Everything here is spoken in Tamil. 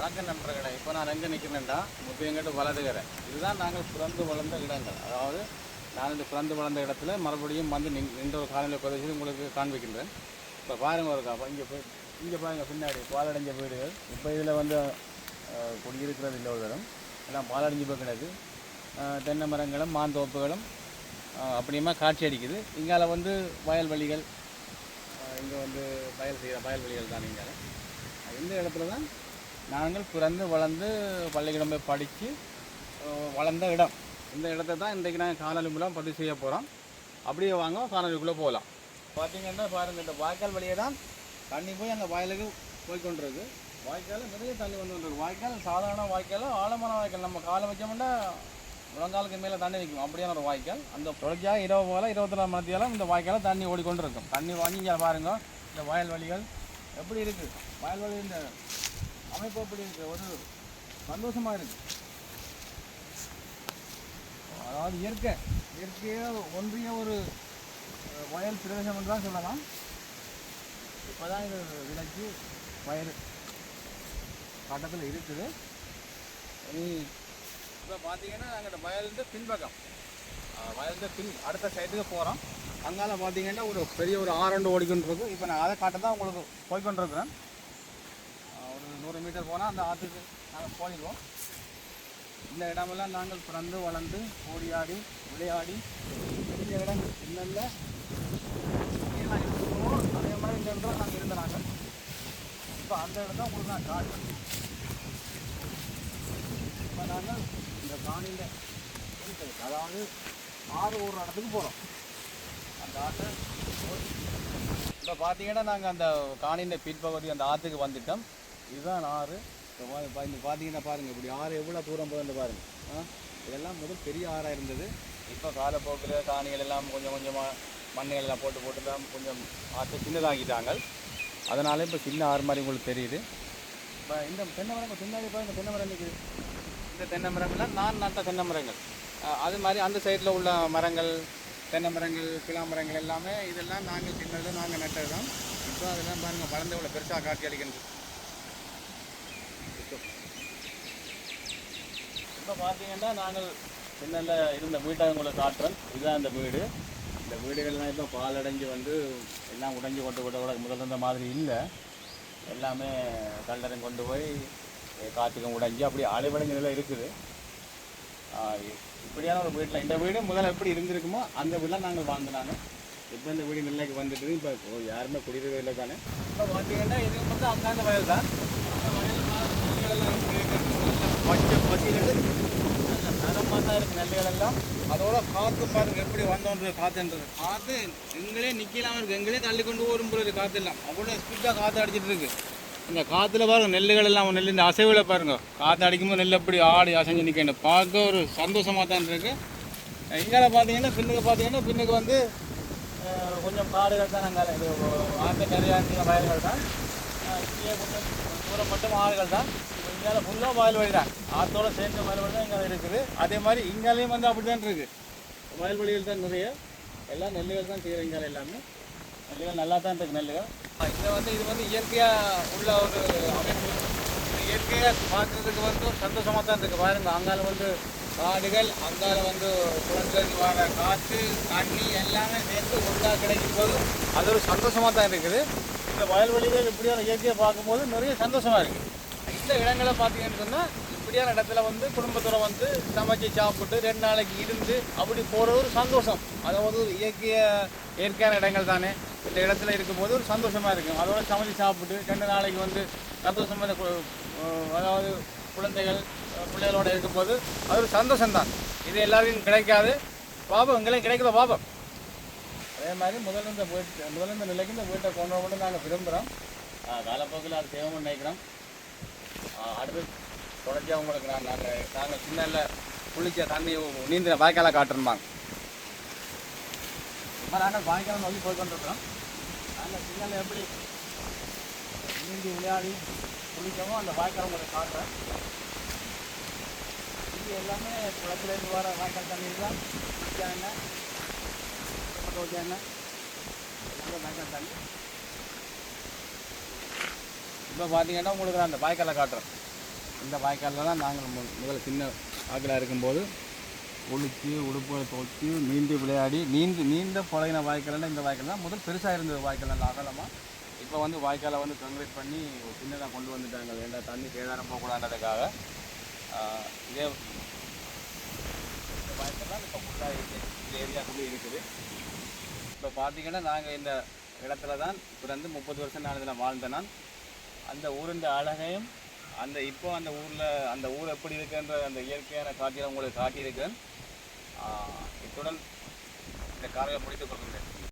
வணக்கம் நண்பர்களே. இப்போ நான் எங்கே நிற்கிறேன்டா, முப்பியங்கட்டு வலதுகரை. இதுதான் நாங்கள் பிறந்து வளர்ந்த இடங்கள். அதாவது நான் இந்த பிறந்து வளர்ந்த இடத்துல மறுபடியும் வந்து நின்ற ஒரு காலநிலை பிரதேசத்தை உங்களுக்கு காண்பிக்கின்றேன். இப்போ பாருங்கள் இருக்கா, இங்கே பாருங்கள் பின்னாடி பாலடைஞ்ச வீடுகள். இப்போ இதில் வந்து குடியிருக்கிறது இல்லை ஒரு தரம், எல்லாம் பாலடைஞ்சு போய் கிடக்கு. தென்னை மரங்களும் மாந்தோப்புகளும் அப்படியுமா காட்சி அடிக்குது. இங்கால வந்து வயல்வெளிகள், இங்கே வந்து வயல்வெளிகள் தான். இங்கால இந்த இடத்துல தான் நாங்கள் பிறந்து வளர்ந்து பள்ளிக்கூடம் போய் படித்து வளர்ந்த இடம். இந்த இடத்த தான் இன்றைக்கு நாங்கள் காணொலி மூலம் பதிவு செய்ய போகிறோம். அப்படியே வாங்க காணொலிக்குள்ளே போகலாம். பார்த்திங்கன்னா பாருங்கள், இந்த வாய்க்கால் வழியே தான் தண்ணி போய் அந்த வயலுக்கு போய்கொண்டிருக்கு. வாய்க்கால் நிறைய தண்ணி வந்துருக்கு. வாய்க்கால் சாதாரண வாய்க்கால், ஆழமான வாய்க்கால். நம்ம காலை வச்சோம்னா முழங்காலுக்கு மேலே தண்ணி நிற்கும், அப்படியான ஒரு வாய்க்கால். அந்த தொடர்ச்சியாக 24 மணித்தியாலும் இந்த வாய்க்கால தண்ணி ஓடிக்கொண்டிருக்கும். தண்ணி வாங்கி பாருங்கள் இந்த வயல்வெளிகள் எப்படி இருக்குது. வயல்வெளி இந்த அமைப்பு எப்படி இருக்குது, ஒரு சந்தோஷமாக இருக்குது. அதாவது இயற்கையாக ஒன்றிய ஒரு வயல் பிரதேசம் என்று தான் சொல்லலாம். இப்போ தான் இது விளைச்சி பயிர் கட்டத்தில் இருக்குது. இப்போ பார்த்தீங்கன்னா நாங்கள் வயலுக்கு பின்பக்கம், வயலுக்கு அடுத்த சைடுக்கு போகிறோம். அங்கால பார்த்தீங்கன்னா ஒரு பெரிய ஒரு ஆரண்டு ஓடிக்கொண்டிருக்கு. இப்போ நான் அதை காட்ட தான் உங்களுக்கு போய்கொண்டிருக்கிறேன். ஒரு 100 மீட்டர் போனால் அந்த ஆற்றுக்கு நாங்கள் போயிடுவோம். இந்த இடமெல்லாம் நாங்கள் பிறந்து வளர்ந்து ஓடியாடி விளையாடி பெரிய இடங்கள் இல்லைல்ல அதே மாதிரி இந்த இடத்துல நாங்கள் இருந்த நாங்கள். இப்போ அந்த இடம் தான் உங்களுக்கு நான் காட்டுறேன். இப்போ நாங்கள் இந்த காணியில் அதாவது ஆறு ஒரு இடத்துக்கு போகிறோம். அந்த ஆற்றை இப்போ பார்த்தீங்கன்னா நாங்கள் அந்த காணியின் பின்பகுதி அந்த ஆற்றுக்கு வந்துட்டோம். இதுதான் ஆறு. இப்போ இந்த பார்த்தீங்கன்னா பாருங்கள், இப்படி ஆறு எவ்வளோ தூரம் போகுது பாருங்கள். இதெல்லாம் முதல் பெரிய ஆறாக இருந்தது. இப்போ காலப்போக்கில் காணிகள் எல்லாம் கொஞ்சம் கொஞ்சமாக மண்ணுகள் எல்லாம் போட்டு தான் கொஞ்சம் ஆற்று சின்னதாகிட்டாங்க. அதனால இப்போ சின்ன ஆறு மாதிரி உங்களுக்கு தெரியுது. இப்போ இந்த தென்னை மரம் பின்னாடி பாருங்க, தென்னை மரம் இருக்குது. இந்த தென்னை மரங்கள்லாம் நான் நட்ட தென்னை மரங்கள். அது மாதிரி அந்த சைடில் உள்ள மரங்கள், தென்னை மரங்கள், பிளா மரங்கள் எல்லாமே இதெல்லாம் நாங்கள் சின்னது நாங்கள் நட்டது தான். இப்போ அதெல்லாம் பாருங்கள் வளர்ந்து இவ்வளோ பெருசாக காட்சி அளிக்கின்றது. இப்போ பார்த்தீங்கன்னா நாங்கள் சின்னல இருந்த வீட்டை உங்களுக்கு காட்டுறோம். இதுதான் இந்த வீடு. இந்த வீடுகள்லாம் இப்போ பாலடைஞ்சு வந்து எல்லாம் உடைஞ்சு கொண்டு முதல்ல இருந்த மாதிரி இல்லை. எல்லாமே கல்லறையும் கொண்டு போய் காற்றுக்கும் உடைஞ்சி அப்படி அலைவடைஞ்ச நிலை இருக்குது. இப்படியான ஒரு வீட்டில் இந்த வீடு முதல்ல எப்படி இருந்திருக்குமோ அந்த வீட்டில் நாங்கள் வாழ்ந்துனாங்க. இப்போ இந்த வீடு நிலைக்கு வந்துட்டு இப்போ யாருமே குடியிருக்க இல்லை தானே. இப்போ பார்த்தீங்கன்னா இது வந்து அங்காந்த வயல் தான். பச்சை பசியிலிருந்து தரமாக தான் இருக்குது நெல்லுகள் எல்லாம். அதோட காற்று பாருங்கள் எப்படி வந்தோன்றது. காற்றுன்றது காற்று எங்களே நிற்கலாமல் இருக்குது, எங்களே தள்ளி கொண்டு வரும் போது காற்று எல்லாம் அவ்வளோ ஸ்பீடாக காற்று அடிச்சிட்டு இருக்குது. இந்த காற்றுல பாருங்கள் நெல்லுகள் எல்லாம், நெல் இந்த அசைவில் பாருங்கள், காற்று அடிக்கும்போது நெல் எப்படி ஆடி அசைஞ்சு நிற்கணும். பார்க்க ஒரு சந்தோஷமாக தான் இருக்குது. இங்கே பார்த்தீங்கன்னா பின்னுக்கு வந்து கொஞ்சம் காடுகள் தான். நாங்கள் இது ஆற்று நிறையா வயல்கள் தான். இங்கே கொஞ்சம் தூரம் மட்டும் ஆறுகள் தான். இங்கே ஃபுல்லாக வயல்வெளி தான். ஆற்றோடு சேர்ந்த வயல்வெளி தான் இங்கே இருக்குது. அதே மாதிரி இங்காலையும் வந்து அப்படி தான் இருக்குது. வயல்வெளிகள் தான் நிறைய, எல்லாம் நெல்லுகள் தான் செய்கிற. இங்கால எல்லாமே நெல்லுகள் நல்லா தான் இருக்குது. நெல்லுகள் இது வந்து இயற்கையாக உள்ள ஒரு அமைப்பு. இயற்கையாக பார்க்குறதுக்கு வந்து சந்தோஷமாக தான் இருக்குது. பாருங்கள், அங்கால வந்து காடுகள், அங்கால வந்து குளத்துலேருந்து வர காற்று தண்ணி எல்லாமே சேர்த்து ஒன்றா கிடைக்கும் போது அது ஒரு சந்தோஷமாக தான் இருக்குது. இந்த வயல்வெளிகள் இப்படியான இயற்கையை பார்க்கும்போது நிறைய சந்தோஷமாக இருக்குது. இந்த இடங்களை பார்த்தீங்கன்னு சொன்னால் இப்படியான இடத்துல வந்து குடும்பத்தோடு வந்து சமைச்சு சாப்பிட்டு 2 நாளைக்கு இருந்து அப்படி போகிறது ஒரு சந்தோஷம். அதாவது இயற்கையான இடங்கள் தானே. இந்த இடத்துல இருக்கும்போது ஒரு சந்தோஷமாக இருக்கும். அதோட சமைச்சு சாப்பிட்டு 2 நாளைக்கு வந்து சந்தோஷமாக, அதாவது பிள்ளைகளோடு இருக்கும்போது அது ஒரு சந்தோஷம்தான். இது எல்லாருக்கும் கிடைக்காது. பாபம் எங்களையும் கிடைக்கிற பாபம். அதே மாதிரி முதல்ல இந்த நிலைக்கு இந்த வீட்டை கொண்டு வந்து நாங்கள் விரும்புகிறோம். காலப்போக்கில் அது தேவைன்னு நினைக்கிறோம். அடுத்து தொடர்ச்சியாக உங்களுக்கு நாங்கள் சின்ன குளிச்ச தண்ணி நீந்திர வாய்க்காலை காட்டுறோம்பாங்க. இப்போ நாங்கள் வாய்க்காலம் வந்து போய்கொண்டிருக்கிறோம். நாங்கள் சின்ன எப்படி நீந்தி விளையாடி குளிக்கவோ அந்த வாய்க்காலம் உங்களுக்கு காட்டுறேன். இது எல்லாமே குளத்துலேருந்து வர வாய்க்கால் தண்ணி தான். குளிச்சா என்ன, துவைச்சா என்ன, எல்லாமே வாய்க்கால் தண்ணி. இப்போ பார்த்தீங்கன்னா உங்களுக்கு நான் அந்த வாய்க்காலை காட்டுறேன். இந்த வாய்க்காலில் தான் நாங்கள் முதல்ல சின்ன வாய்க்காலாக இருக்கும்போது ஒழிச்சு உடுப்புகளை துவச்சி நீந்தி விளையாடி நீண்ட பழகின வாய்க்கால்னா இந்த வாய்க்கால் தான் முதல் பெருசாக இருந்தது வாய்க்கால் நல்ல அகலமாக. இப்போ வந்து வாய்க்காலை வந்து கன்வெர்ட் பண்ணி சின்னதாக கொண்டு வந்துட்டாங்க. ஏன்னா தண்ணி சேதாரம் போகக்கூடாதுன்றதுக்காக. இதே இந்த வாய்க்கால் தான் இப்போ ஃபுல்லாக இந்த ஏரியாக்குள்ளே இருக்குது. இப்போ பார்த்தீங்கன்னா நாங்கள் இந்த இடத்துல தான் பிறந்து 30 வருஷம் நான் இதில் வாழ்ந்தேன். நான் அந்த ஊரின் அழகையும் இப்போ அந்த ஊரில் அந்த ஊர் எப்படி இருக்குன்ற அந்த இயற்கையான காட்சியை உங்களுக்கு காட்டியிருக்கேன். இத்துடன் இந்த காலையில் முடித்துக் கொள்கின்றேன்.